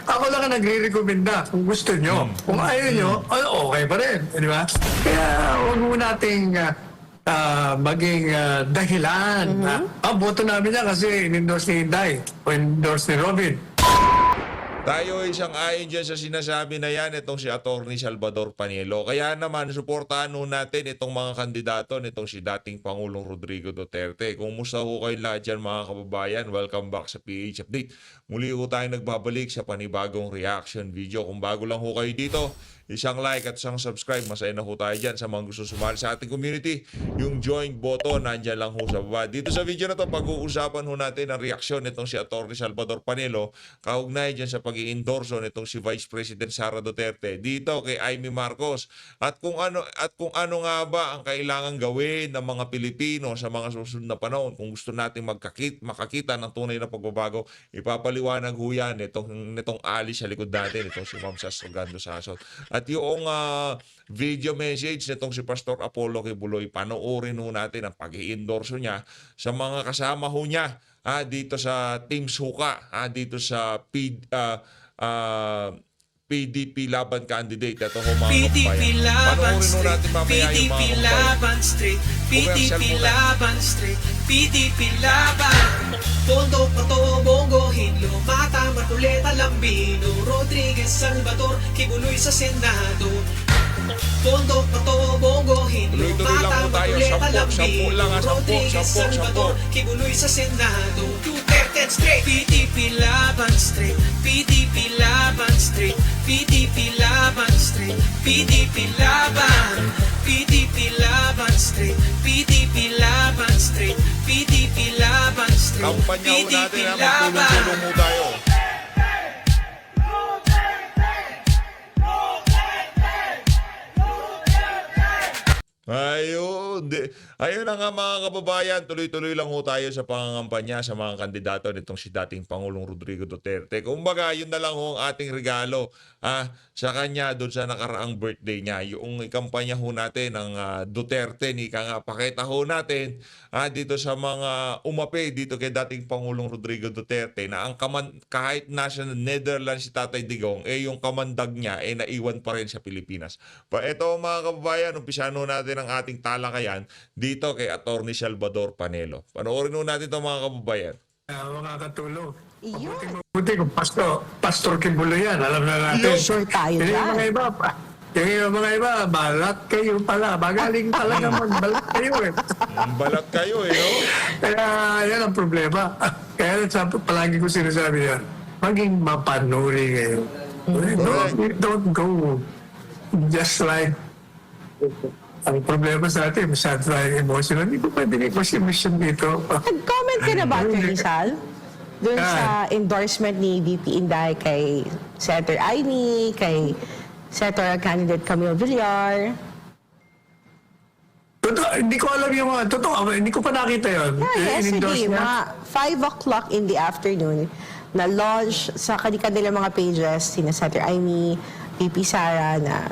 Ako lang ang nagre-recommenda kung gusto nyo. Kung ayaw nyo, okay pa rin. Di ba? Kaya huwag mo nating maging dahilan. Boto namin niya kasi in-endorse ni Inday o in-endorse ni Robin. Tayo ay isang ayon dyan sa sinasabi na yan, itong si Atty. Salvador Panielo. Kaya naman, suportahan nun natin itong mga kandidato nitong si dating Pangulong Rodrigo Duterte. Kung musta ho kayo lahat dyan mga kababayan, welcome back sa PH Update. Muli ho tayo nagbabalik sa panibagong reaction video. Kung bago lang ho kayo dito, isang like at isang subscribe. Masaya na ho tayo dyan sa mga gusto sumali sa ating community. Yung join button, nandyan lang ho sa baba. Dito sa video na to, pag-uusapan ho natin ang reaksyon nitong si Atty. Salvador Panielo kaugnay dyan sa pag-i-endorso nitong si Vice President Sara Duterte dito kay Amy Marcos. At kung ano nga ba ang kailangan gawin ng mga Pilipino sa mga susunod na panahon kung gusto nating makakita ng tunay na pagbabago, ipapaliwanag ho yan nitong ali sa likod natin, itong si Ma'am Sas Rogando Sasot. At yung video message nitong si Pastor Apollo Kibuloy, panoorin ho natin ang pag-i-endorso niya sa mga kasama ho niya dito sa Team Suka, dito sa PDP Laban candidate. Ito ho mga PDP kababayan. Laban Panoorin ho natin mamaya yung PDP mga Laban Street, PDP Laban Street, PDP Laban. Tondo, Pato, Bongo, Hinlo, Mata, Marcoleta, Lambino, Rodriguez, Salvador, Kibuloy sa Senado. Tondo, Pato, Bongo, Hinlo, Tuloy-tuloy lang Mata, po tayo. Marcoleta, Sampu lang, Lambino, Rodriguez, Salvador, Kibuloy sa Senado. Duterte Straight, PDP Laban Street, PDP Laban Street, PDP Laban Street, PDP Laban, PDP Laban Street, PDP Laban Street, PDP Laban Street, Kampanya ho natin, PDP magtulong-tulong ho tayo. Ayun na nga mga kababayan, tuloy-tuloy lang ho tayo sa pangangampanya sa mga kandidato nitong si dating Pangulong Rodrigo Duterte. Kumbaga, yun na lang ho ang ating regalo sa kanya doon sa nakaraang birthday niya. Yung kampanya ho natin ng Duterte, nga pakita ho natin dito sa mga umapi dito kay dating Pangulong Rodrigo Duterte na ang kahit nasa Netherlands si Tatay Digong, yung kamandag niya naiwan pa rin sa Pilipinas. Ito mga kababayan, umpisahan ho natin ang ating talakayan dito kay Atty. Salvador Panielo. Panoorin ho natin ito mga kababayan. Makakatulong. Iyon. Mabuti kung Pastor Kibuloy yan. Alam na natin. Sure tayo Yung yan. mga iba, balat kayo pala. Magaling talaga magbalat kayo eh. Balat kayo no? Kaya yan ang problema. Kaya palagi ko sinasabi yan, maging mapanuri ngayon. Don't go just like ang problema sa atin, masyado tayo emotional. Hindi ko pwede mission dito. Nag-comment ka na ba, Atty. Sal? Doon sa endorsement ni VP Inday kay Senator Amy, kay Senator candidate Camille Villar. Hindi ko alam yung totoo. Hindi ko pa nakita yun. Yesterday, In-endorse niya. mga 5 o'clock in the afternoon, na-launch sa kanilang mga pages, sina Senator Amy, VP Sara, na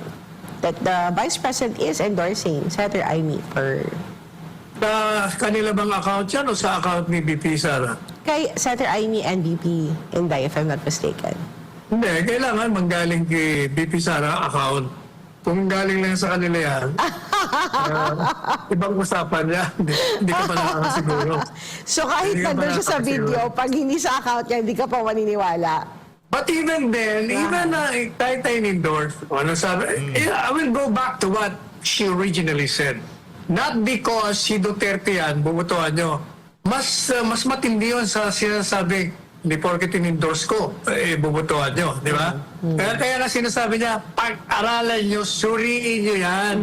that the Vice President is endorsing Senator Amy for Sa kanila bang account yan o sa account ni BP Sara? kay Senator Amy and VP Inday, if I'm not mistaken. Hindi, kailangan manggaling kay BP Sara account. Kung galing lang sa kanila yan, ibang usapan yan. Hindi ka pa nakakasiguro. So kahit Hindi ka nandun pa siya sa nakakasiguro. video, pag hindi sa account niya, hindi ka pa maniniwala. But even then, even kahit tayo in-endorse, ano sabi, I will go back to what she originally said. Not because si Duterte yan, bubutuhan nyo. Mas matindi yun sa sinasabi, hindi porket in-endorse ko, bubutuhan nyo, di ba? Kaya nga sinasabi niya, pag-aralan nyo, suriin nyo yan.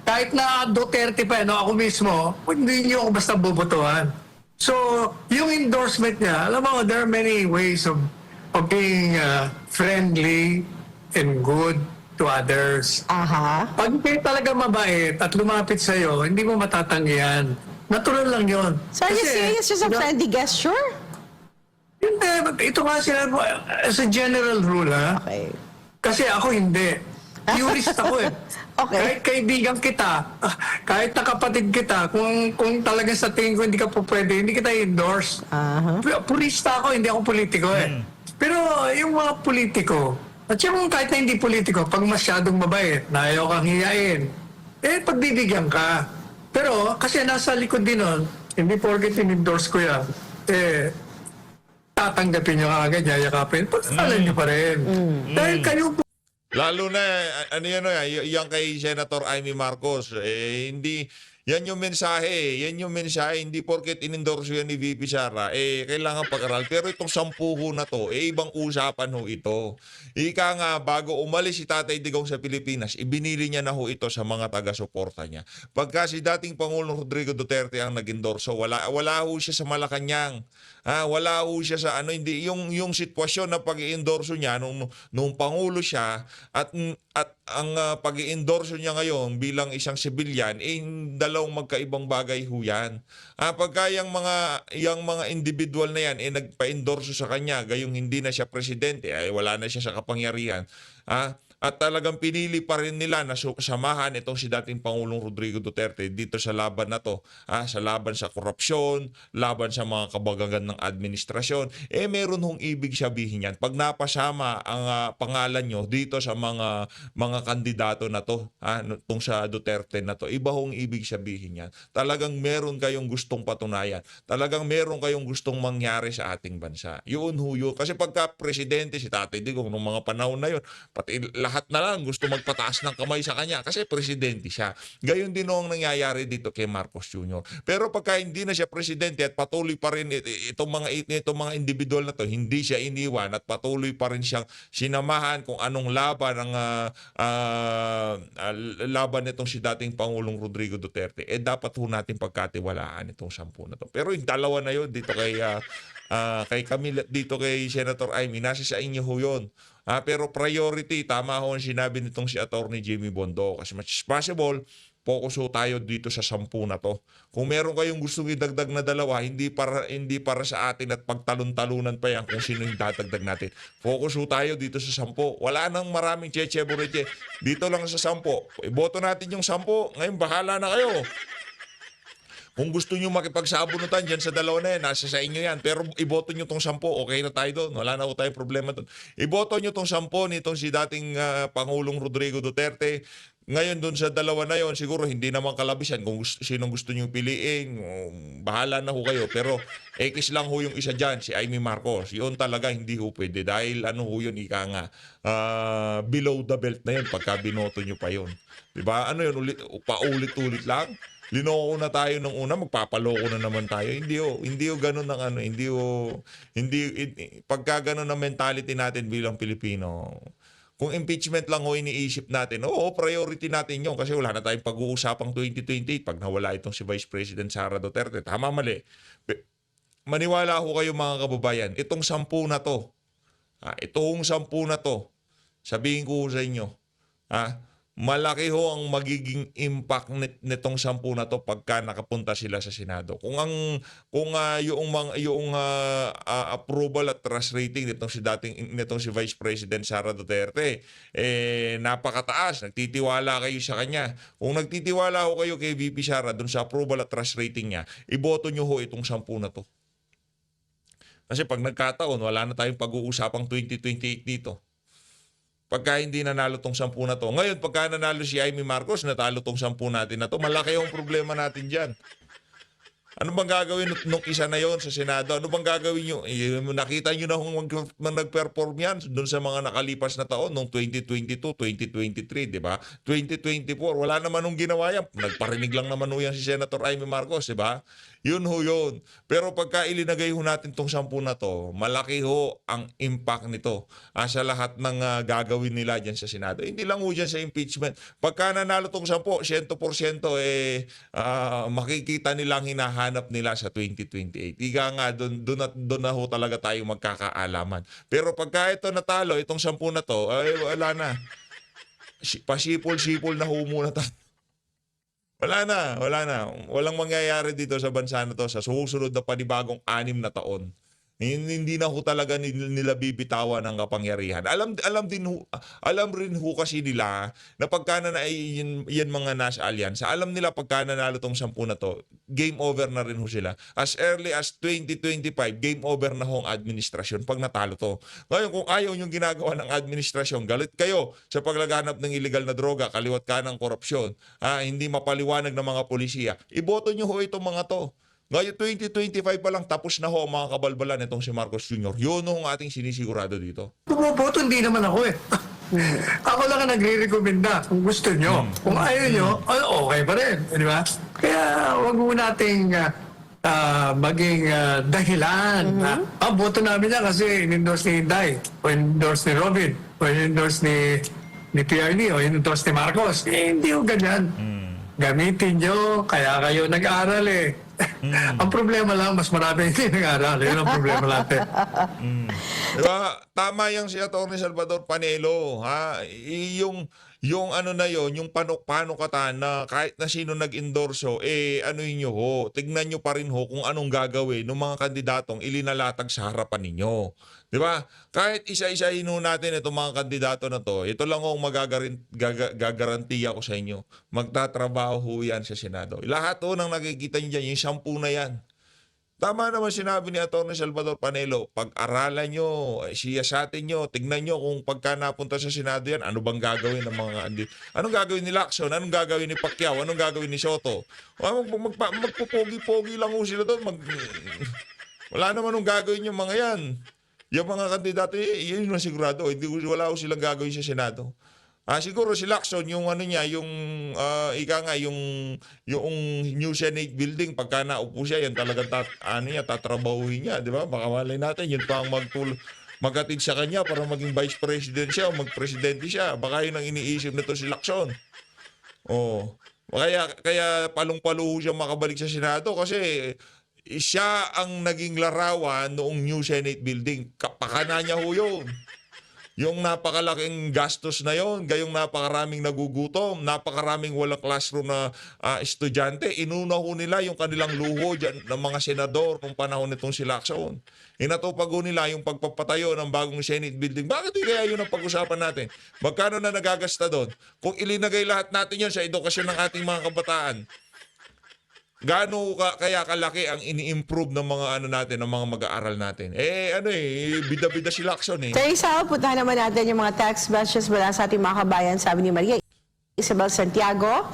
Kahit na Duterte pa, ako mismo, hindi nyo ako basta bubutuhan. So, yung endorsement niya, alam mo, there are many ways of being friendly and good to others. Aha. Pag kayo talaga mabait at lumapit sa'yo, hindi mo matatanggihan. Natural lang yun. So are you serious? Just a friendly gesture? Hindi. Ito nga sila, as a general rule, ha? Okay. Kasi ako hindi. Purist ako eh. Okay. Kahit kaibigan kita, kahit nakapatid kita, kung talaga sa tingin ko hindi ka po pwede, hindi kita endorse. Aha. Purista ako, hindi ako politiko eh. Pero yung mga politiko, at yung kahit na hindi politiko, pag masyadong mabait, na ayaw kang hiyain, pagbibigyan ka. Pero kasi nasa likod din nun, hindi porket in-endorse ko yan, tatanggapin nyo agad, yayakapin. Pag-alan nyo pa rin. Dahil kayo Lalo na, ano yan, yung kay Senator Amy Marcos, hindi, yan yung mensahe, hindi porket in-endorse yan ni VP Sara, kailangan pag-aral. Pero itong 10 ho na to, ibang usapan ho ito. Ika nga, bago umalis si Tatay Digong sa Pilipinas, ibinili niya na ho ito sa mga taga-suporta niya. Pagka si dating Pangulong Rodrigo Duterte ang nag-endorso, wala ho siya sa Malacanang. Wala ho siya sa hindi yung sitwasyon na pag-i-endorso niya nung pangulo siya at ang pag-i-endorso niya ngayon bilang isang civilian dalawang magkaibang bagay ho yan. Pagka yung mga individual na yan nagpa-endorso sa kanya gayong hindi na siya presidente wala na siya sa kapangyarihan. At talagang pinili pa rin nila na samahan itong si dating Pangulong Rodrigo Duterte dito sa laban na to. Sa laban sa korupsyon, laban sa mga kabagagan ng administrasyon. Meron hong ibig sabihin yan. Pag napasama ang pangalan nyo dito sa mga kandidato na to, itong sa Duterte na to, iba hong ibig sabihin yan. Talagang meron kayong gustong patunayan. Talagang meron kayong gustong mangyari sa ating bansa. Yun ho yun. Kasi pagka presidente si Tatay Digong nung mga panahon na yun, pati lahat na lang gusto magpataas ng kamay sa kanya kasi presidente siya. Gayon din ang nangyayari dito kay Marcos Jr. Pero pagka hindi na siya presidente at patuloy pa rin itong mga individual na to, hindi siya iniwan at patuloy pa rin siyang sinamahan kung anong laban ang laban nitong si dating Pangulong Rodrigo Duterte, dapat ho natin pagkatiwalaan itong 10 na to. Pero yung dalawa na yun dito kay Camille, dito kay Senator Amy, nasa sa inyo ho yun. Pero priority, tama ho ang sinabi nitong si Attorney Jimmy Bondo. As much as possible, focus ho tayo dito sa 10 na to. Kung meron kayong gustong idagdag na dalawa, hindi para sa atin at pagtalon-talunan pa yan kung sino yung dadagdag natin. Focus ho tayo dito sa 10. Wala nang maraming cheche-bureche. Dito lang sa 10. Iboto natin yung 10. Ngayon, bahala na kayo. Kung gusto nyo makipagsabunutan dyan sa dalawa na yan, nasa sa inyo yan. Pero iboto nyo tong 10, okay na tayo doon. Wala na ho tayong problema doon. Iboto nyo tong 10 nitong si dating Pangulong Rodrigo Duterte. Ngayon doon sa dalawa na yon, siguro hindi naman kalabisan kung sinong gusto nyo piliin. Bahala na ho kayo. Pero X lang ho yung isa dyan, si Amy Marcos. Yun talaga hindi ho pwede. Dahil ho yun, ika nga, below the belt na yun pagka binoto nyo pa yun. Diba? Yun, paulit-ulit lang. Linoko na tayo nung una, magpapaloko na naman tayo. Hindi ho ganun ng pagka ganun ang mentality natin bilang Pilipino. Kung impeachment lang ho iniisip natin, priority natin yun kasi wala na tayong pag-uusapang 2028 pag nawala itong si Vice President Sara Duterte. Tama, mali. Maniwala ho kayo mga kababayan, itong 10 na to, sabihin ko sa inyo, malaki ho ang magiging impact nitong 10 na to pagka nakapunta sila sa Senado. Kung yung approval at trust rating nitong si Vice President Sara Duterte napakataas, nagtitiwala kayo sa kanya. Kung nagtitiwala ho kayo kay VP Sara dun sa approval at trust rating niya, iboto nyo ho itong 10 na to. Kasi pag nagkataon, wala na tayong pag-uusapang 2028 dito. Pagka hindi nanalo tong 10 na to. Ngayon, pagka nanalo si Amy Marcos, natalo tong 10 natin na to, malaki yung problema natin dyan. Ano bang gagawin nung isa na yon sa Senado? Ano bang gagawin nyo? Nakita nyo na kung nag-perform yan doon sa mga nakalipas na taon, noong 2022, 2023, di ba? 2024, wala naman nung ginawa yan. Nagparinig lang naman ho yan si Senator Amy Marcos, di ba? Yun ho yun. Pero pagka ilinagay ho natin tong 10 na to, malaki ho ang impact nito sa lahat ng gagawin nila dyan sa Senado. Hindi lang ho dyan sa impeachment. Pagka nanalo tong 10, 100% makikita nilang hinahanap nila sa 2028. Ika nga, doon na ho talaga tayo magkakaalaman. Pero pagka ito natalo, itong 10 na to, wala na. Pasipol-sipol na ho muna tayo. Wala na. Walang mangyayari dito sa bansa na to sa susunod na panibagong 6 na taon. Hindi na ho talaga nila bibitawan ang kapangyarihan. Alam rin ho kasi nila na pagka na yan mga Nash Alliance, alam nila pagka nanalo tong 10 na to, game over na rin ho sila. As early as 2025, game over na ho ang administrasyon pag natalo to. Ngayon, kung ayaw yung ginagawa ng administrasyon, galit kayo sa paglaganap ng illegal na droga, kaliwat ka ng korupsyon, hindi mapaliwanag ng mga polisiya, iboto nyo ho itong mga to. Ngayon, 2025 pa lang, tapos na ho ang mga kabalbalan itong si Marcos Jr. Yun ho ang ating sinisigurado dito. Bumoboto, hindi naman ako eh. Ako lang ang nagre-recommenda kung gusto nyo. Kung ayaw nyo, okay pa rin. Di ba? Kaya wag mo nating maging dahilan. Boto namin yan kasi in-endorse ni Inday, o in-endorse ni Robin, o in-endorse ni PRD, o in-endorse ni Marcos. Hindi ho ganyan. Gamitin nyo, kaya kayo nag-aaral eh. Ang problema lang, mas marami hindi nag-aaral. Yun ang problema natin. Diba? Tama yung si Atty. Salvador Panelo. Yung ano na yon, yung panukatan na kahit na sino nag-endorso, ano nyo ho, tignan nyo pa rin ho kung anong gagawin ng mga kandidatong ilinalatag sa harapan ninyo. Di ba? Kahit isa-isahin ho natin itong mga kandidato na to, ito lang ho gagarantiya ko sa inyo. Magtatrabaho ho yan sa Senado. Lahat ho nang nakikita nyo dyan, yung 10 na yan. Tama naman sinabi ni Atty. Salvador Panelo, pag-aralan nyo, siyasatin nyo, tignan nyo kung pagka napunta sa Senado yan, ano bang gagawin ng mga anong gagawin ni Lacson, anong gagawin ni Pacquiao, anong gagawin ni Soto. Magpupogi-pogi lang ho sila doon. Wala naman anong gagawin yung mga yan. Yung mga kandidato, yun yung sigurado. Wala ho silang gagawin sa Senado. Siguro si Lacson, yung ano niya, yung yung new Senate building, pagka naupo siya, yan talagang tatrabahuhin niya, di ba? Baka malay natin, yun pa ang maghatid sa kanya para maging vice president siya o magpresidente siya. Baka yun ang iniisip nito si Lacson. Kaya palong-palo siya makabalik sa Senado kasi siya ang naging larawan noong new Senate building. Kapakana niya ho yun. Yung napakalaking gastos na yon, gayong napakaraming nagugutom, napakaraming walang classroom na estudyante, inuna ho nila yung kanilang luho dyan, ng mga senador nung panahon nitong si Lacson. Inatupag ho nila yung pagpapatayo ng bagong Senate building. Bakit di kaya yun ang pag-usapan natin? Magkano na nagagasta doon? Kung ilinagay lahat natin yun sa edukasyon ng ating mga kabataan, gaano kaya kalaki ang ini-improve ng mga natin, ng mga mag-aaral natin? Bida-bida si Lacson eh. Teresa, puntahan naman natin yung mga text messages mula sa ating mga kabayan. Sabi ni Maria Isabel Santiago,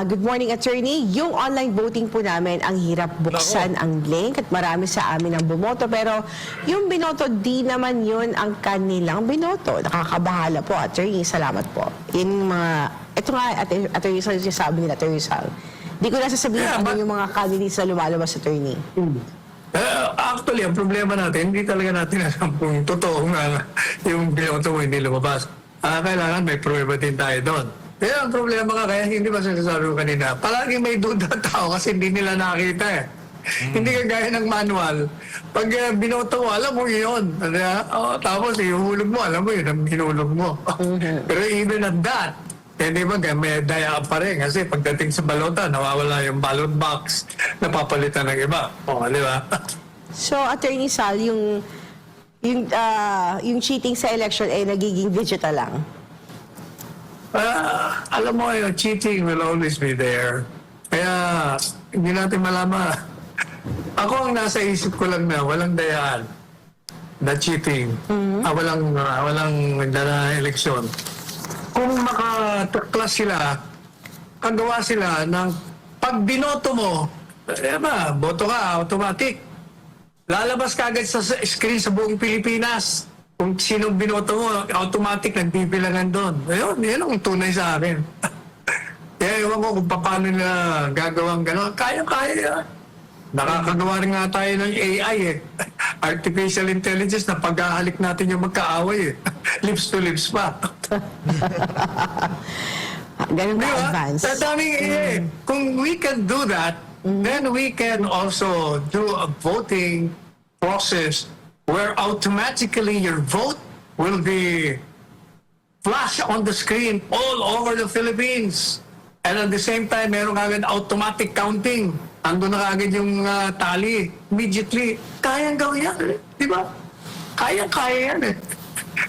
good morning, attorney. Yung online voting po namin, ang hirap buksan ang link at marami sa amin ang bumoto. Pero yung binoto, di naman yun ang kanilang binoto. Nakakabahala po, attorney. Salamat po. Ito nga, attorney, sabi nila, Teresa. Di ko na sasabihin yung mga candidates na lumalabas, attorney. Actually, ang problema natin, hindi talaga natin alam kung totoo nga yung binoto mo hindi lumabas. Kailangan may prueba din tayo doon. Kaya ang problema kaya hindi ba sinasabi ko kanina, palagi may duda tao kasi hindi nila nakita eh. Hindi kagaya ng manual. Pag binoto mo, alam mo yun. Tapos ihulog mo, alam mo yun ang hinulog mo. Pero even at that, hindi ba may daya pa rin kasi pagdating sa balota, nawawala yung ballot box, napapalitan ng iba. Di ba? So, Attorney Sal, yung cheating sa election ay nagiging digital lang? Alam mo, yung cheating will always be there. Kaya, hindi natin malaman. Ako ang nasa isip ko lang na walang dayaan na cheating. Walang eleksyon. Kung makatuklas sila, kagawa sila ng pag binoto mo, boto ka, automatic. Lalabas ka agad sa screen sa buong Pilipinas. Kung sinong binoto mo, automatic nagbibilangan doon. Yun ang tunay sa akin. Kaya ewan ko kung paano nila gagawang gano'n. Kaya. Nakakagawa rin nga tayo ng AI eh. Artificial intelligence na paghahalik natin yung magkaaway eh. Lips to lips pa. Ganun ba advance? Kung we can do that, then we can also do a voting process where automatically your vote will be flash on the screen all over the Philippines. And at the same time, meron agad automatic counting. ando na agad yung tali. Immediately, kayang gawin yan. Di ba? Kaya yan eh.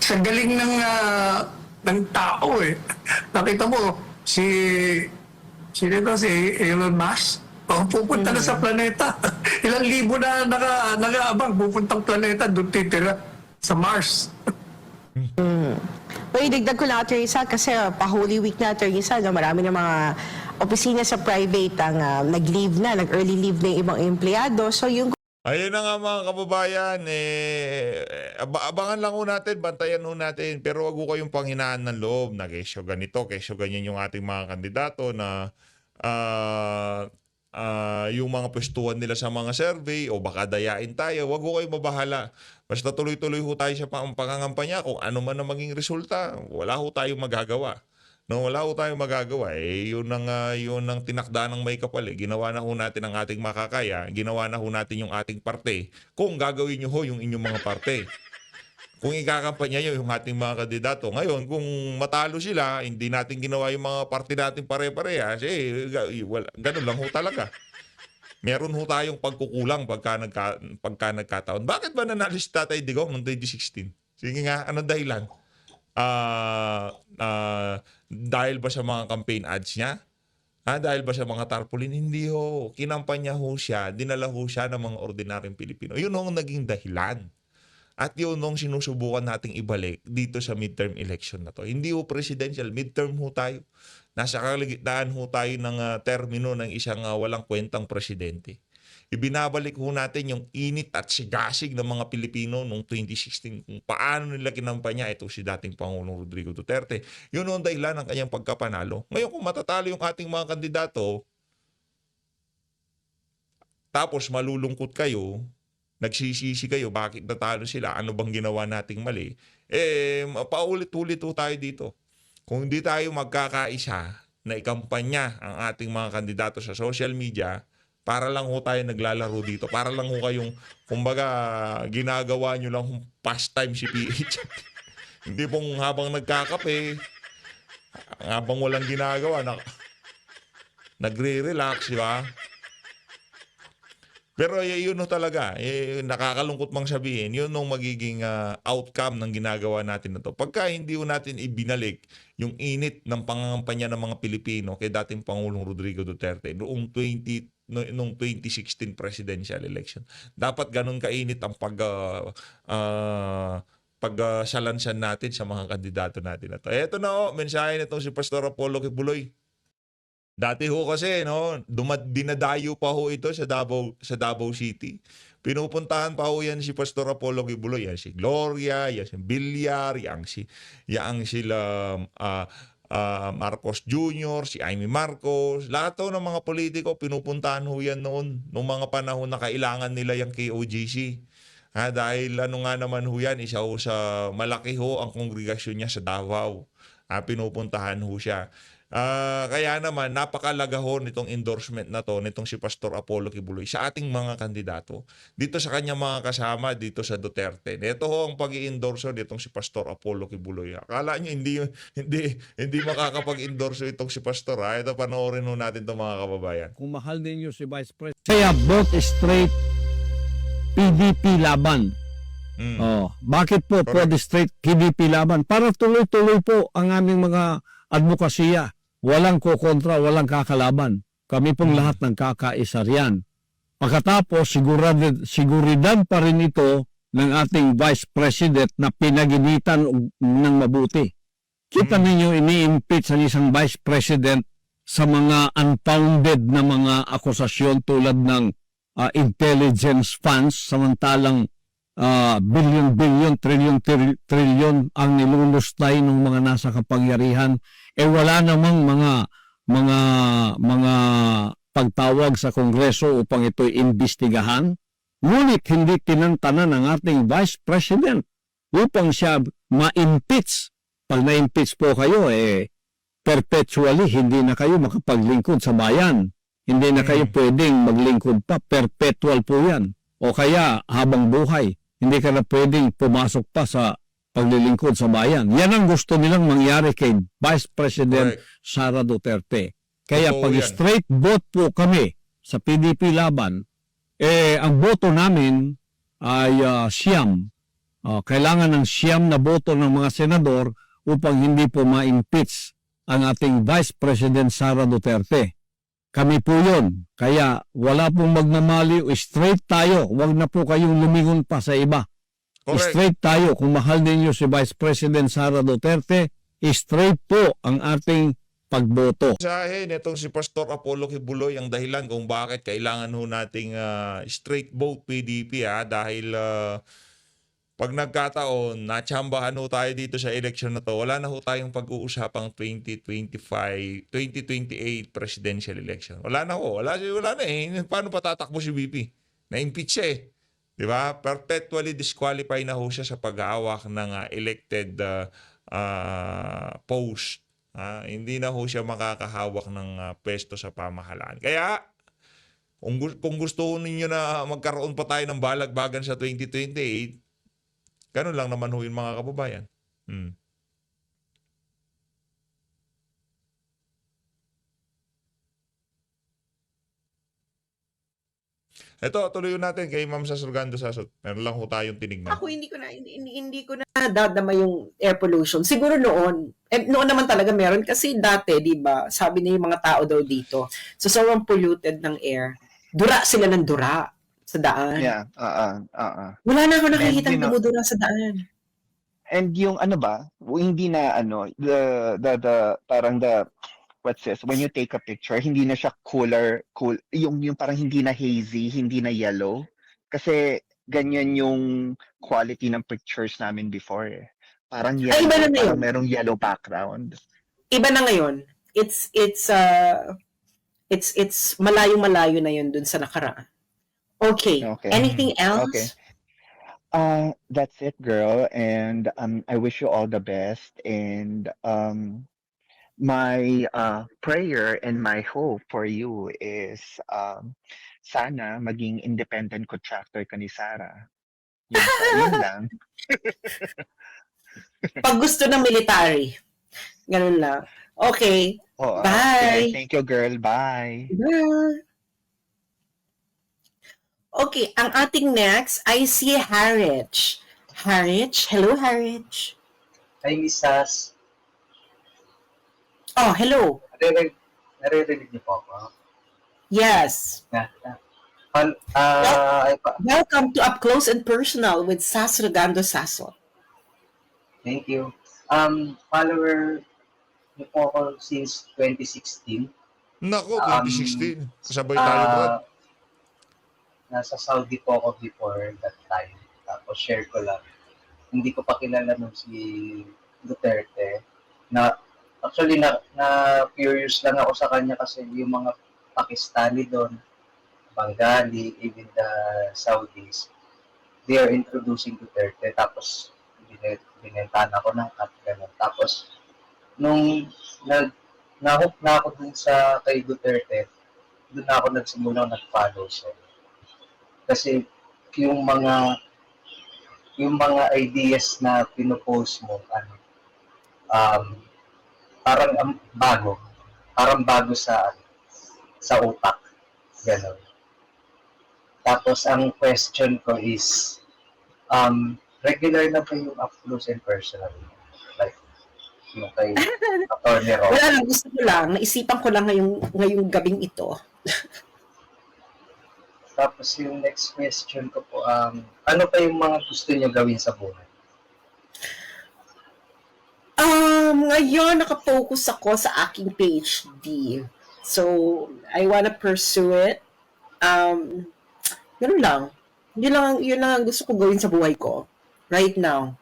Sa galing ng tao eh. Nakita mo, sino to, si Elon Musk? Pupunta na sa planeta. Ilang libo na nakaabang pupuntang planeta, doon titira sa Mars. Well, idagdag ko lang, Attorney Sal, kasi pa-Holy Week na, Attorney Sal, no, marami ng mga opisina sa private ang nag-leave na, nag-early leave na yung ibang empleyado. So, yung Ayun na nga mga kababayan, abangan lang ho natin, bantayan ho natin, pero wag ho kayong panghinaan ng loob na kesyo ganito, kesyo ganyan yung ating mga kandidato na yung mga pwestuhan nila sa mga survey o baka dayain tayo, wag ho kayong mabahala. Basta tuloy-tuloy ho tayo sa pangangampanya, kung ano man ang maging resulta, wala ho tayong magagawa. No, wala ho tayong magagawa. Yun ang tinakda ng may kapal. Ginawa na ho natin ang ating makakaya. Ginawa na ho natin yung ating parte. Kung gagawin nyo ho yung inyong mga parte. Kung ikakampanya nyo yung ating mga kandidato. Ngayon, kung matalo sila, hindi natin ginawa yung mga parte natin pare-parehas, ganun lang ho talaga. Meron ho tayong pagkukulang pagka nagkataon. Bakit ba nanalo si Tatay Digong noong 2016? Sige nga, anong dahilan? Dahil ba sa mga campaign ads niya? Dahil ba sa mga tarpaulin? Hindi ho. Kinampanya ho siya, dinala ho siya ng mga ordinaryong Pilipino. Yun ho ang naging dahilan. At yun ang sinusubukan nating ibalik dito sa midterm election na to. Hindi ho presidential, midterm ho tayo. Nasa kaligitnaan ho tayo ng termino ng isang walang kwentang presidente. Ibinabalik ho natin yung init at sigasig ng mga Pilipino noong 2016 kung paano nila kinampanya ito si dating Pangulong Rodrigo Duterte. Yun ang dahilan ng kanyang pagkapanalo. Ngayon kung matatalo yung ating mga kandidato, tapos malulungkot kayo, nagsisisi kayo, bakit natalo sila, ano bang ginawa nating mali, paulit-ulit ho tayo dito. Kung hindi tayo magkakaisa na ikampanya ang ating mga kandidato sa social media, para lang ho tayo naglalaro dito. Para lang ho kayong, kumbaga, ginagawa nyo lang pastime si PH. Hindi pong habang nagkakape, habang walang ginagawa, nagre-relax, di ba? Pero yun ho talaga, nakakalungkot mang sabihin, yun ang magiging outcome ng ginagawa natin na to. Pagka hindi ho natin ibinalik yung init ng pangangampanya ng mga Pilipino kay dating Pangulong Rodrigo Duterte noong 2016 presidential election. Dapat ganun kainit ang pagsalansan natin sa mga kandidato natin na to. Eto na ho, mensahe nitong si Pastor Apollo Kibuloy. Dati ho kasi, no, dinadayo pa ho ito sa Davao City. Pinupuntahan pa ho yan si Pastor Apollo Kibuloy. Yan si Gloria, yan si Villar, yan sila Marcos Jr., si Amy Marcos. Lahat ho ng mga politiko, pinupuntahan ho yan noon. Noong mga panahon na kailangan nila yung KOJC. Dahil ano nga naman ho yan, isa ho sa malaki ho ang kongregasyon niya sa Davao. Pinupuntahan ho siya. Kaya naman, napakalaga ho nitong endorsement na to, nitong si Pastor Apollo Kibuloy sa ating mga kandidato. Dito sa kanyang mga kasama, dito sa Duterte. Ito ho ang pag-i-endorso nitong si Pastor Apollo Kibuloy. Akala nyo hindi makakapag-endorso itong si Pastor. Ito, panoorin ho natin itong mga kababayan. Kung mahal ninyo si Vice President. Kaya vote straight PDP laban. Bakit po vote straight PDP laban? Para tuloy-tuloy po ang aming mga advokasya. Walang kokontra, walang kakalaban. Kami pong lahat ng kakaisa riyan. Pagkatapos, siguridad pa rin ito ng ating Vice President na pinaginitan ng mabuti. Kita ninyo, ini-impeach ang isang Vice President sa mga unfounded na mga akusasyon tulad ng intelligence funds, samantalang billion, trillion ang nilulustay ng mga nasa kapangyarihan. Wala namang mga pagtawag sa Kongreso upang ito'y imbestigahan. Ngunit hindi tinantanan ng ating Vice President upang siya ma-impeach. Pag na-impeach po kayo, perpetually hindi na kayo makapaglingkod sa bayan. Hindi na kayo pwedeng maglingkod pa. Perpetual po yan. O kaya habang buhay, hindi ka na pwedeng pumasok pa sa paglilingkod sa bayan. Yan ang gusto nilang mangyari kay Vice President Sara Duterte. Kaya pag straight vote po kami sa PDP laban, ang boto namin ay siyam. Kailangan ng siyam na boto ng mga senador upang hindi po ma-impeach ang ating Vice President Sara Duterte. Kami po yun. Kaya wala pong magmamali. Straight tayo. Huwag na po kayong lumingon pa sa iba. Correct. Straight tayo. Kung mahal ninyo si Vice President Sara Duterte, straight po ang ating pagboto. Sahin, itong si Pastor Apollo Kibuloy ang dahilan kung bakit kailangan ho nating straight vote PDP dahil pag nagkataon, natsambahan ho tayo dito sa election na to, wala na ho tayong pag-uusapang 2028 presidential election. Wala na ho. Wala na eh. Paano patatakbo si VP? Na-impeach siya eh. Di ba? Perpetually disqualify na ho siya sa paghawak ng elected post. Hindi na ho siya makakahawak ng pwesto sa pamahalaan. Kaya, kung gusto ninyo na magkaroon pa tayo ng balagbagan sa 2028, ganun lang naman ho yun mga kababayan. Ito, tuloy natin kay Ma'am Sasurgando Sasot. Meron lang ho tayong tinignan. Ako hindi ko na dadama yung air pollution. Siguro noon, noon naman talaga meron kasi dati, 'di ba? Sabi niya yung mga tao daw dito, so sobrang polluted ng air. Dura sila ng dura sa daan. Yeah, Wala na ako nakikita And, ng dumudura sa daan. And yung ano ba, hindi na the parang what's this, when you take a picture, hindi na siya cool, yung parang hindi na hazy, hindi na yellow. Kasi ganyan yung quality ng pictures namin before eh. Parang yellow, iba na ngayon. parang merong yellow background. Iba na ngayon. It's malayo-malayo na yun dun sa nakaraan. Okay. Okay. Anything else? Okay. That's it, girl. And I wish you all the best. And my prayer and my hope for you is sana maging independent contractor ka ni Sarah. Yun lang. Pag gusto ng military. Ganun lang. Okay. Oh, Bye. okay. Thank you, girl. Bye. Bye. Okay, ang ating next ay si Harich. Harich? Hello, Harich. Hi, Miss Sas. Oh, hello. Naririnig niyo po ako? Yes. Welcome to Up Close and Personal with Sas Rogando Saso. Thank you. Follower niyo po ako since 2016. Nako, 2016. Kasabay tayo doon. Nasa Saudi po ako before that time. Tapos share ko lang. Hindi ko pa kilala nung si Duterte. Actually, curious lang ako sa kanya kasi yung mga Pakistani doon, Bengali, even the Saudis, they are introducing Duterte. Tapos, binentahan ako ng cut. Ganun. Tapos, nung na-hook na ako dun sa kay Duterte, dun na ako nagsimula nag-follow siya. Kasi yung mga ideas na pinopost mo, parang bago sa utak, gano'n. Tapos ang question ko is, regular na ba yung up close and personal? Like, yung kay Atty. Ro. Wala lang, gusto ko lang, naisipan ko lang ngayong gabing ito. Tapos yung next question ko po, ano pa yung mga gusto niyo gawin sa buhay? Ngayon, nakafocus ako sa aking PhD. So, I wanna pursue it. Ganun lang. Yun lang ang gusto ko gawin sa buhay ko. Right now,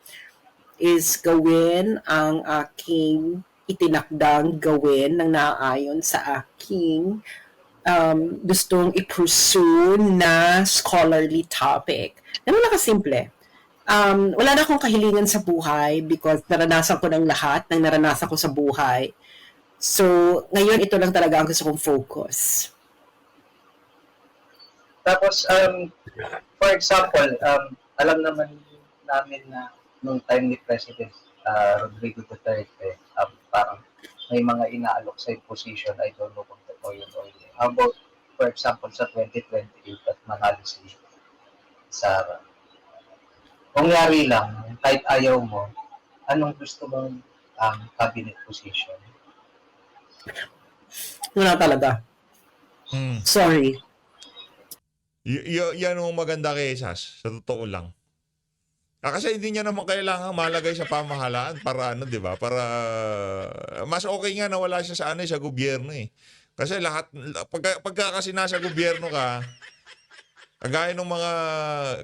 is gawin ang aking itinakdang gawin ng naaayon sa aking gustong i-pursue na scholarly topic. Ganun lang kasimple. Wala na akong kahilingan sa buhay because naranasan ko ng lahat ng naranasan ko sa buhay. So, ngayon ito lang talaga ang gusto kong focus. Tapos, for example, alam naman namin na nung time ni President Rodrigo Duterte, parang may mga inaalok sa position. I don't know kung totoo yun o hindi. How about for example, sa 2028 at manalo si Sara. Kung yari lang, kahit ayaw mo, anong gusto mong cabinet position? Wala talaga. Hmm. Sorry. Yan ang maganda kay Sas, sa totoo lang. Kasi hindi niya naman kailangan malagay sa pamahalaan para ano, 'di ba? Para mas okay nga na wala siya sa ano, sa gobyerno eh. Kasi lahat pagka kasi nasa gobyerno ka, kagaya ng mga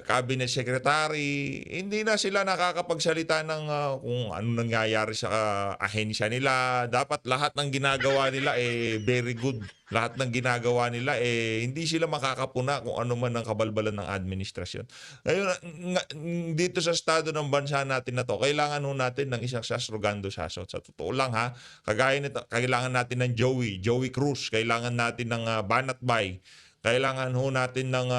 cabinet secretary, hindi na sila nakakapagsalita ng kung ano nangyayari sa ahensya nila. Dapat lahat ng ginagawa nila very good. Lahat ng ginagawa nila hindi sila makakapuna kung ano man ang kabalbalan ng administrasyon. Ngayon, dito sa estado ng bansa natin na to, kailangan ho natin ng isang sastrogando saso. Sa totoo lang ha, kagaya nito, kailangan natin ng Joey Cruz, kailangan natin ng Banat Bay, kailangan ho natin ng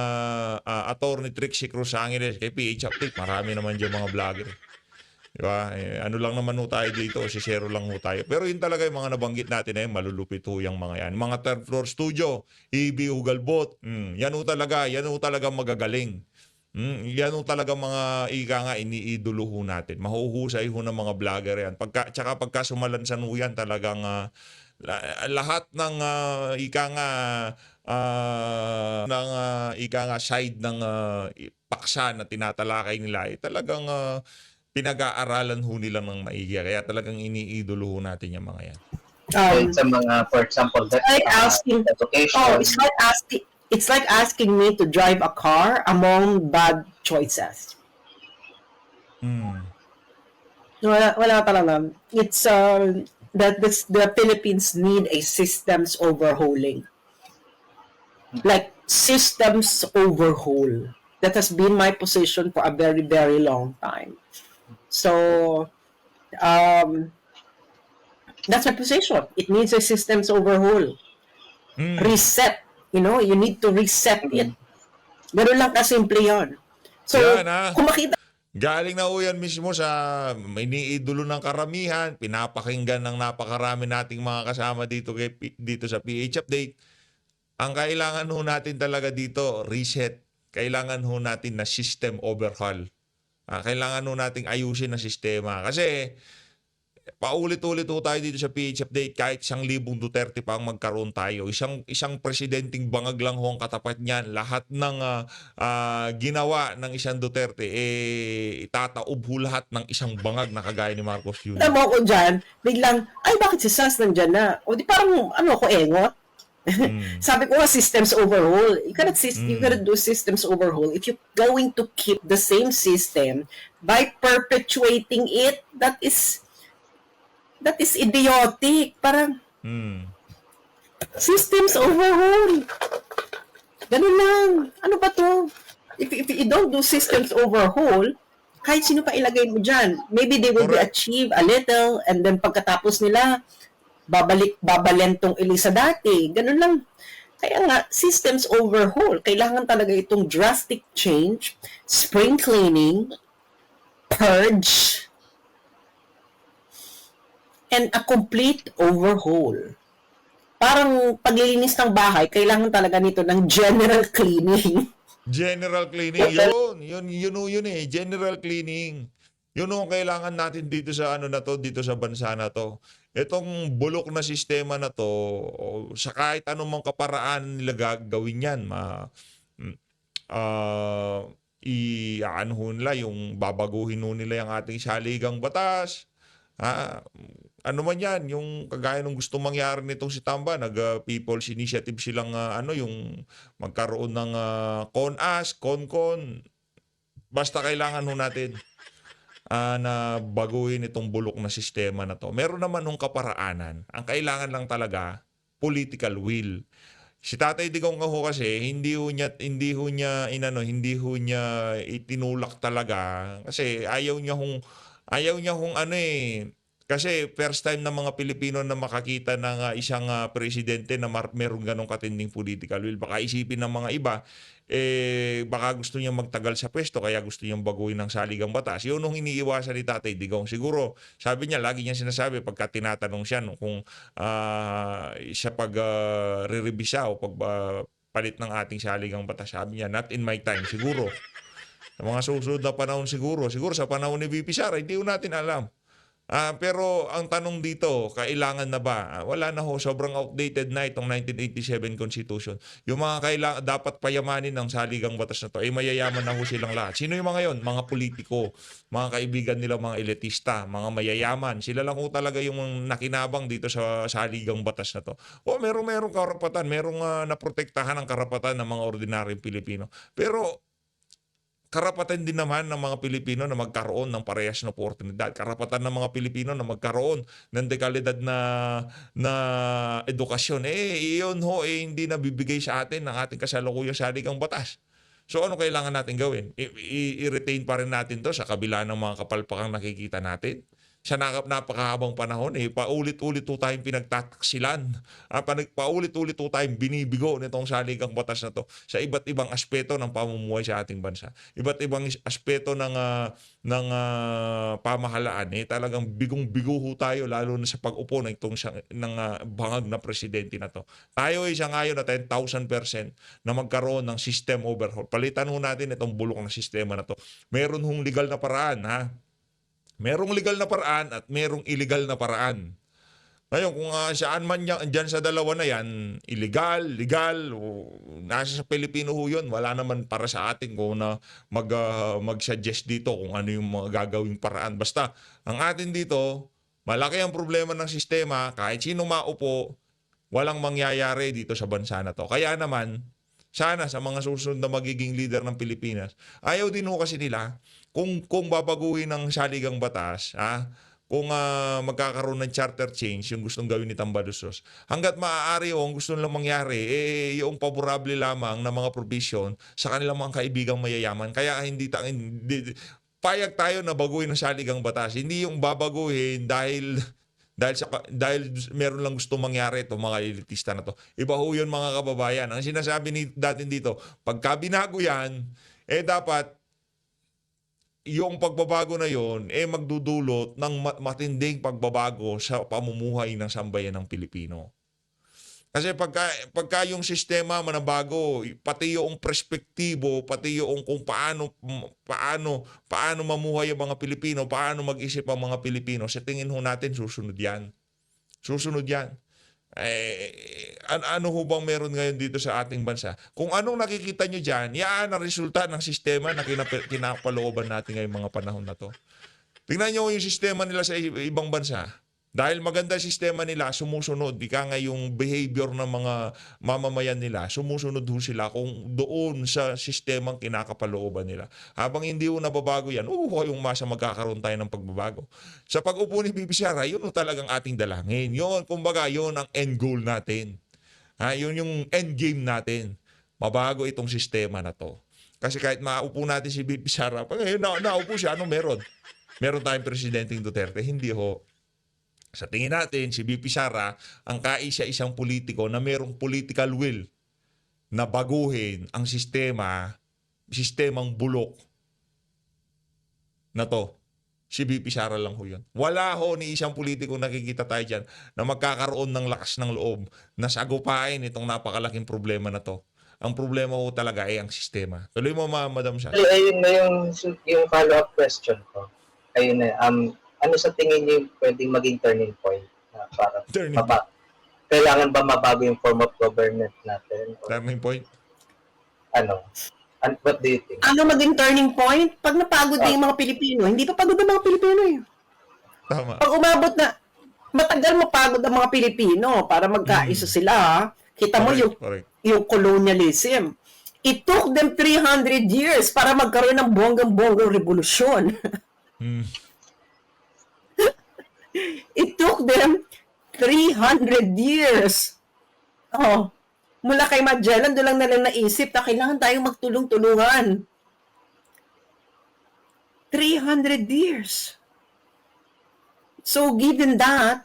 Attorney Trixie Cruz Angeles, kay PH Update, marami naman dyan mga vlogger. Diba? Ano lang naman ho tayo dito, si Zero lang ho tayo. Pero yun talaga yung mga nabanggit natin malulupit ho yung mga yan. Mga third floor studio, EB Hugalbot, yan ho talaga magagaling. Yan ho talaga mga ika nga iniidolo ho natin. Mahuhusay ho ng mga vlogger yan. Tsaka pagka sumalansan ho yan, talagang lahat ng side ng paksa na tinatalakay nila talagang pinag-aaralan ho nila ng maigi. Kaya talagang iniidolo ho natin yung mga yan. Kahit sa mga, for example, Like asking, education. it's like asking me to drive a car among bad choices. Wala talaga. It's the Philippines need a systems overhauling. Like systems overhaul. That has been my position for a very, very long time. So, that's my position. It needs a systems overhaul. Reset. You need to reset it. Ganun lang kasimple yun. So, Yan, kung makita galing na ho yan mismo sa iniidolo ng karamihan, pinapakinggan ng napakarami nating mga kasama dito sa PH Update. Ang kailangan ho natin talaga dito, reset. Kailangan ho natin na system overhaul. Kailangan ho nating ayusin ang sistema. Kasi paulit-ulit ho tayo dito sa PH Update, kahit 1,000 Duterte pa ang magkaroon tayo. Isang presidenting bangag lang ho ang katapat niyan. Lahat ng ginawa ng isang Duterte, itataob ho lahat ng isang bangag na kagaya ni Marcos Jr. mo ko dyan, biglang, ay bakit si Sas nandyan na? O di parang, ako engot? Sabi ko nga, systems overhaul. You cannot do systems overhaul if you're going to keep the same system by perpetuating it. That is idiotic. Parang systems overhaul. Ganun lang. Ano ba to? If you don't do systems overhaul, kahit sino pa ilagay mo dyan, maybe they will achieve a little and then pagkatapos nila, babalentong ili sa dati. Ganun lang. Kaya nga, systems overhaul. Kailangan talaga itong drastic change, spring cleaning, purge, and a complete overhaul. Parang paglilinis ng bahay, kailangan talaga nito ng general cleaning. General cleaning, yun general cleaning. Yun ang kailangan natin dito sa dito sa bansa na to. Itong bulok na sistema na to, sa kahit anumang kaparaan nila gagawin yan, nila yung babaguhin nila yung ating saligang batas. Ano man yan, yung kagaya ng gusto mangyari nitong si Tamba, People's Initiative silang yung magkaroon ng CONAS, CONCON. Basta kailangan natin na baguhin itong bulok na sistema na to. Meron naman nung kaparaanan. Ang kailangan lang talaga, political will. Si Tatay Digong nga ho kasi, hindi ho niya itinulak talaga. Kasi ayaw niya hong kasi first time ng mga Pilipino na makakita ng isang presidente na meron ganong katinding political will. Baka isipin ng mga iba, baka gusto niya magtagal sa pwesto kaya gusto niyang baguhin ng saligang batas. Yun ang iniiwasan ni Tatay Digong. Siguro, sabi niya, lagi niya sinasabi pagka tinatanong siya kung sa pag-re-revisa o palit ng ating saligang batas. Sabi niya, not in my time. Siguro. Sa mga susunod na panahon siguro sa panahon ni VP Sara, hindi ko natin alam. Pero ang tanong dito, kailangan na ba? Wala na ho, sobrang outdated na itong 1987 Constitution. Yung mga kailangan, dapat payamanin ng saligang batas na to, ay mayayaman na ho silang lahat. Sino yung mga yon? Mga politiko, mga kaibigan nila, mga elitista, mga mayayaman. Sila lang ho talaga yung nakinabang dito sa saligang batas na to. Merong karapatan, merong naprotektahan ang karapatan ng mga ordinaryong Pilipino. Pero karapatan din naman ng mga Pilipino na magkaroon ng parehas na oportunidad. Karapatan ng mga Pilipino na magkaroon ng dekalidad na edukasyon. Iyon ho, hindi nabibigay sa atin ng ating kasalukuyang saligang batas. So ano kailangan natin gawin? I-retain pa rin natin to sa kabila ng mga kapalpakang nakikita natin. Sa napakahabang panahon, paulit-ulit po tayong pinagtataksilan. Paulit-ulit po tayong binibigo nitong saligang batas na to sa iba't ibang aspeto ng pamumuhay sa ating bansa. Iba't ibang aspeto ng pamahalaan. Talagang bigong-bigo ho tayo lalo na sa pag-upo ng bangag na presidente na to. Tayo ay sangayon na 10,000% na magkaroon ng system overhaul. Palitan ho natin itong bulok na sistema na to. Meron hong legal na paraan, ha? Merong legal na paraan at merong illegal na paraan. Ngayon, kung saan man dyan sa dalawa na yan, illegal, legal, nasa sa Pilipino ho yun, wala naman para sa atin kung na mag-suggest dito kung ano yung mga gagawing paraan. Basta, ang atin dito, malaki ang problema ng sistema, kahit sino maupo, walang mangyayari dito sa bansa na to. Kaya naman, sana sa mga susunod na magiging leader ng Pilipinas, ayaw din ho kasi nila kung babaguhin ng saligang batas, kung magkakaroon ng charter change, yung gustong gawin ni Tambaloslos, hanggat maaari o ang gusto nilang mangyari, yung favorable lamang na mga provision sa kanilang mga kaibigang mayayaman. Kaya hindi payag tayo na baguhin ng saligang batas. Hindi yung babaguhin dahil meron lang gusto mangyari itong mga elitista na to. Iba ho yun, mga kababayan. Ang sinasabi natin dito, pagka binago yan, dapat yung pagbabago na yon magdudulot ng matinding pagbabago sa pamumuhay ng sambayan ng Pilipino. Kasi pagka yung sistema manabago, pati yung perspektibo, pati yung kung paano mamuhay ang mga Pilipino, paano mag-isip ang mga Pilipino, sa tingin ho natin susunod yan. Susunod yan. Ano ho bang meron ngayon dito sa ating bansa? Kung anong nakikita nyo dyan, yan ang resulta ng sistema na kinapalooban natin ngayong mga panahon na to. Tingnan nyo yung sistema nila sa ibang bansa. Dahil maganda sistema nila, sumusunod. Ika nga yung behavior ng mga mamamayan nila, sumusunod ho sila kung doon sa sistemang kinakapalooban nila. Habang hindi ho nababago yan, yung masa magkakaroon tayo ng pagbabago. Sa pag-upo ni VP Sara, yun ho talagang ating dalangin. Yun, kumbaga, yun ang end goal natin. Yun yung end game natin. Mabago itong sistema na to. Kasi kahit maupo natin si VP Sara, pag naupo siya, ano meron? Meron tayong Presidenteng Duterte? Hindi ho. Sa tingin natin, si VP Sara, ang kaisa isang politiko na mayroong political will na baguhin ang sistemang bulok na to. Si VP Sara lang ho yun. Wala ho ni isang politiko nakikita tayo dyan na magkakaroon ng lakas ng loob na sagupain itong napakalaking problema na to. Ang problema ho talaga ay ang sistema. Tuloy mo, Madam Sara. Ayun na yung follow-up question ko. Ayun na, ano sa tingin niyo pwedeng maging turning point na para kailangan ba mabago yung form of government natin? Turning point? What do you think? Ano maging turning point? Pag napagod na yung mga Pilipino, hindi pa pagod ang mga Pilipino eh. Tama. Pag umabot na, matagal mapagod ang mga Pilipino para magkaisa sila. Kita mo yung colonialism. It took them 300 years para magkaroon ng bonggang-bonggang revolusyon. It took them 300 years. Mula kay Magellan, doon lang nalang naisip na kailangan tayong magtulong-tulungan. 300 years. So, given that,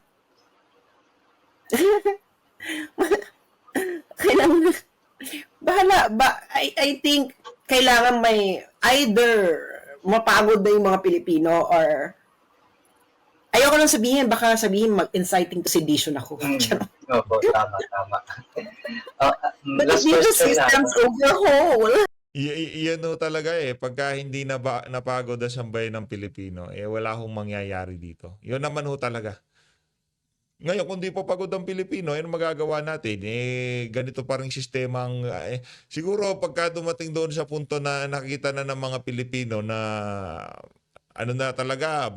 kailangan, I think, kailangan may either mapagod na yung mga Pilipino or ayoko ayoko nang sabihin, baka sabihin mag-inciting to sedition ako. Opo, tama. But Last hindi the question na. systems overhaul. Yan ho talaga pagka hindi na napagod ang sambayan ng Pilipino, wala hong mangyayari dito. Yun naman ho talaga. Ngayon, kung di pa pagod ang Pilipino, ano magagawa natin? Ganito pa rin sistema siguro pagka dumating doon sa punto na nakita na ng mga Pilipino na ano na talaga,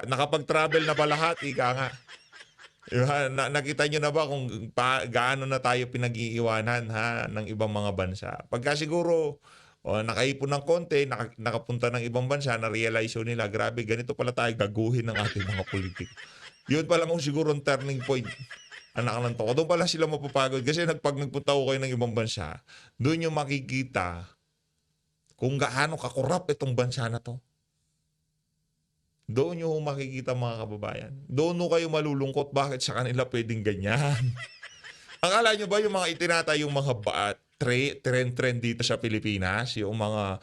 nakapag-travel na ba lahat? Ika nga. Diba? Nakita nyo na ba kung gaano na tayo pinag-iiwanan ng ibang mga bansa? Pagka siguro nakaipon ng konti, nakapunta ng ibang bansa, na-realize nila, grabe, ganito pala tayo gaguhin ng ating mga politik. Yun pa lang kung siguro ang turning point. Anak ng toko. Doon pala sila mapapagod. Kasi pag nagpunta ko kayo ng ibang bansa, doon yung makikita kung gaano kakurap itong bansa na to. Doon yung makikita mga kababayan. Doon kayo malulungkot bakit sa kanila pwedeng ganyan. Akala nyo ba yung mga itinatay yung mga trend dito sa Pilipinas, yung mga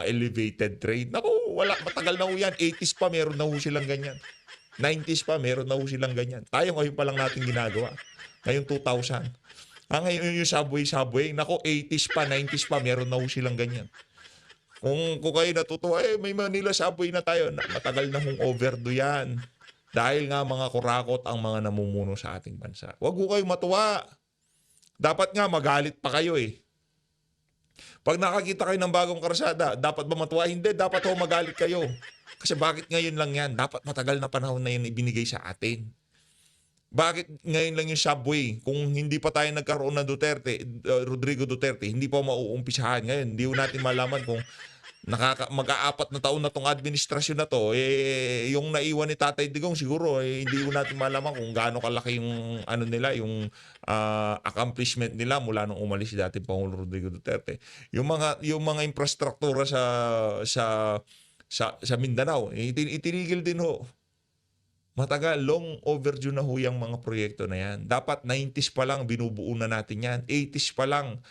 elevated trade. Naku, wala, matagal na ho yan. 80s pa meron na ho silang ganyan. 90s pa meron na ho silang ganyan. Tayo ngayon pa lang natin ginagawa. Ngayon 2000. Ngayon yung subway. Naku, 80s pa, 90s pa meron na ho silang ganyan. Kung kayo natutuwa, may Manila subway na tayo. Matagal na hong overdo yan. Dahil nga mga kurakot ang mga namumuno sa ating bansa. Huwag ho kayo matuwa. Dapat nga magalit pa kayo Pag nakakita kayo ng bagong karsada, dapat ba matuwa? Hindi, dapat ho magalit kayo. Kasi bakit ngayon lang yan? Dapat matagal na panahon na yan ibinigay sa atin. Bakit ngayon lang yung subway? Kung hindi pa tayo nagkaroon ng Rodrigo Duterte, hindi pa mauumpisahan. Ngayon, hindi ho natin malaman kung mag-aapat na taon na tong administrasyon na to, yung naiwan ni Tatay Digong siguro, hindi ko natin malaman kung gaano kalaki yung yung accomplishment nila mula nung umalis si dating Pangulong Rodrigo Duterte. Yung mga infrastruktura sa Mindanao, itinigil din ho. Matagal, long overdue na ho yung mga proyekto na yan. Dapat 90s pa lang binubuo na natin yan. 80s pa lang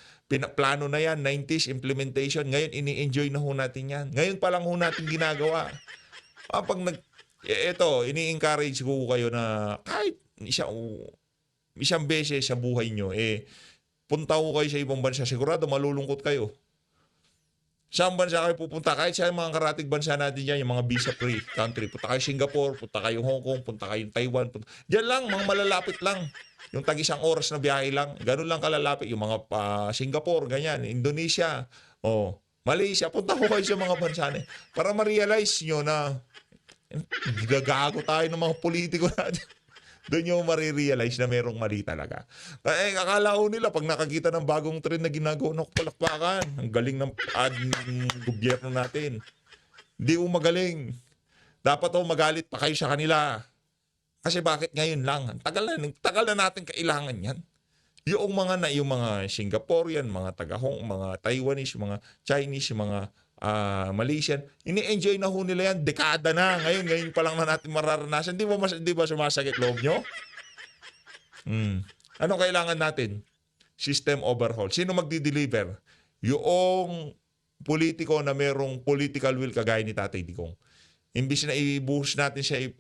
plano na yan. 90s implementation. Ngayon ini-enjoy na ho natin yan. Ngayon pa lang ho natin ginagawa. Pag ini-encourage ko kayo na kahit isang beses sa buhay nyo, punta ko kayo sa ibang bansa. Sigurado malulungkot kayo. Saan bansa kayo pupunta? Kahit sa mga karatig bansa natin dyan, yung mga visa-free country. Punta kayo Singapore, punta kayo Hong Kong, punta kayo Taiwan. Diyan lang, mga malalapit lang. Yung tag-isang oras na biyahe lang. Ganun lang kalalapit. Yung mga Singapore, ganyan. Indonesia, Malaysia. Punta ko kayo sa mga bansa na para ma-realize nyo na gagago tayo ng mga politiko natin. Doon nyo marirealize na merong mali talaga. Akala ko nila pag nakakita ng bagong trend na ginagawa ng palakpakan, ang galing ng gobyerno natin. Hindi ko magaling. Dapat magalit pa kayo sa kanila. Kasi bakit ngayon lang? Tagal na natin kailangan yan. Yung mga Singaporean, mga taga-Hong, mga Taiwanese, mga Chinese, mga Malaysian, ini-enjoy na ho nila yan, dekada na. Ngayon pa lang na natin mararanasan. Di ba sumasakit loob nyo? Anong kailangan natin? System overhaul. Sino magdi-deliver? Yung politiko na merong political will kagaya ni Tatay Digong. Imbis na ibuhos natin siya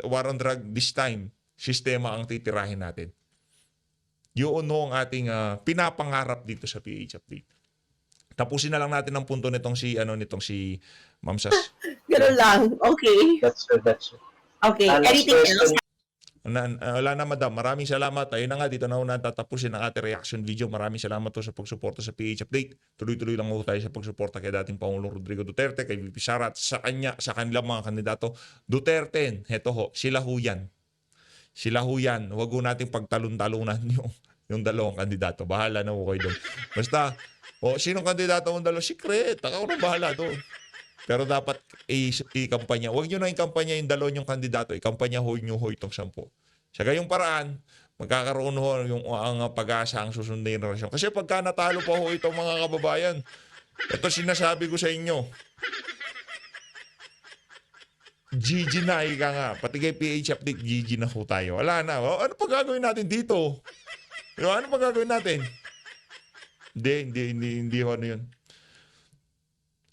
war on drug this time, sistema ang titirahin natin. Yun ang ating pinapangarap dito sa PH Update. Tapusin na lang natin ang punto nitong si Ma'am Sas. Ganun lang. Okay. That's true. Okay. Last Anything question. else? Wala na, madam. Maraming salamat. Ayun na nga, dito na ho natatapusin ang ating reaction video. Maraming salamat po sa pagsuporta sa PH Update. Tuloy-tuloy lang ho tayo sa pagsuporta kay dating Pangulong Rodrigo Duterte, kay VP Sara at sa kanilang mga kandidato. Duterte, heto ho, sila ho yan. Huwag ho nating pagtalon-talunan yung dalawang kandidato. Bahala na ho kayo doon. Basta, sinong kandidato mong dalawa? Secret. Ako na bahala doon. Pero dapat i-kampanya. Huwag nyo na i-kampanya yung dalawang yung kandidato. I-kampanya nyo itong 10. Sa gayong paraan, magkakaroon ang pag-asa ang susunod na generasyon. Kasi pagka natalo pa itong mga kababayan, ito sinasabi ko sa inyo, GG na, ika nga. Pati kay PH Update, GG na ho tayo. Wala na. Ano pa gagawin natin dito? Ano pa gagawin natin? Hindi ho ano yun.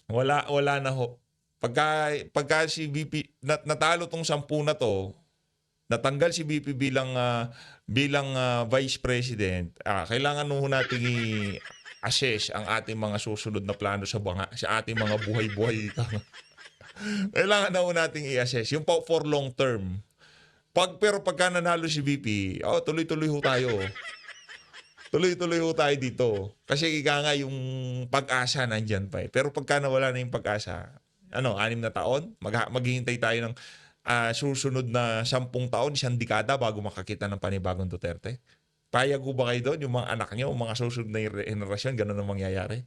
Wala na ho. Pagka si VP natalo tong 10 na to, natanggal si VP bilang Vice President, kailangan ho nating i-assess ang ating mga susunod na plano sa ating mga buhay-buhay. Kailangan na ho nating i-assess yung for long term. Pero pagka nanalo si VP, tuloy-tuloy ho tayo. Tuloy-tuloy ho tayo dito. Kasi ika nga yung pag-asa nandyan pa eh. Pero pagka nawala na yung pag-asa, 6 na taon, maghihintay tayo ng susunod na 10 taon, 1 dekada bago makakita ng panibagong Duterte. Payag ho ba kayo doon? Yung mga anak nyo, mga susunod na generasyon, ganun ang mangyayari.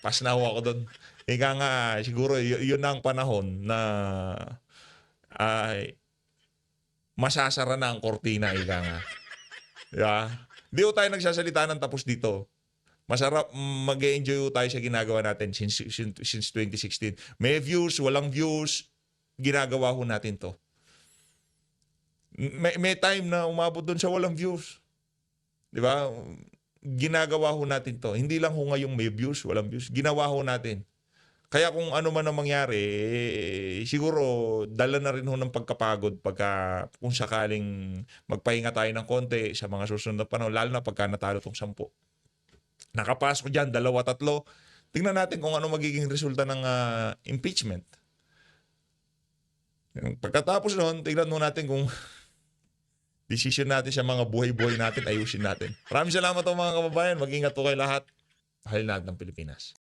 Pas na ho ako doon. Ika nga, siguro yun na ang panahon na masasara na ang kortina, ika nga. Yeah. Di ho tayo nagsasalita ng tapos dito. Masarap, mag-enjoy tayo sa ginagawa natin since 2016. May views, walang views, ginagawa ho natin to. May time na umabot doon sa walang views. Di ba? Ginagawa ho natin to. Hindi lang ho ngayong may views, walang views. Ginawa ho natin. Kaya kung ano man ang mangyari, siguro dala na rin ho ng pagkapagod kung sakaling magpahinga tayo ng konti sa mga susunod na panahon, lalo na pagka natalo tong 10. Nakapasok dyan, 2, 3. Tingnan natin kung ano magiging resulta ng impeachment. Pagkatapos noon, tingnan mo natin kung decision natin sa mga buhay-buhay natin, ayusin natin. Maraming salamat po mga kababayan. Mag-ingat po kayo lahat. Mahal natin ng Pilipinas.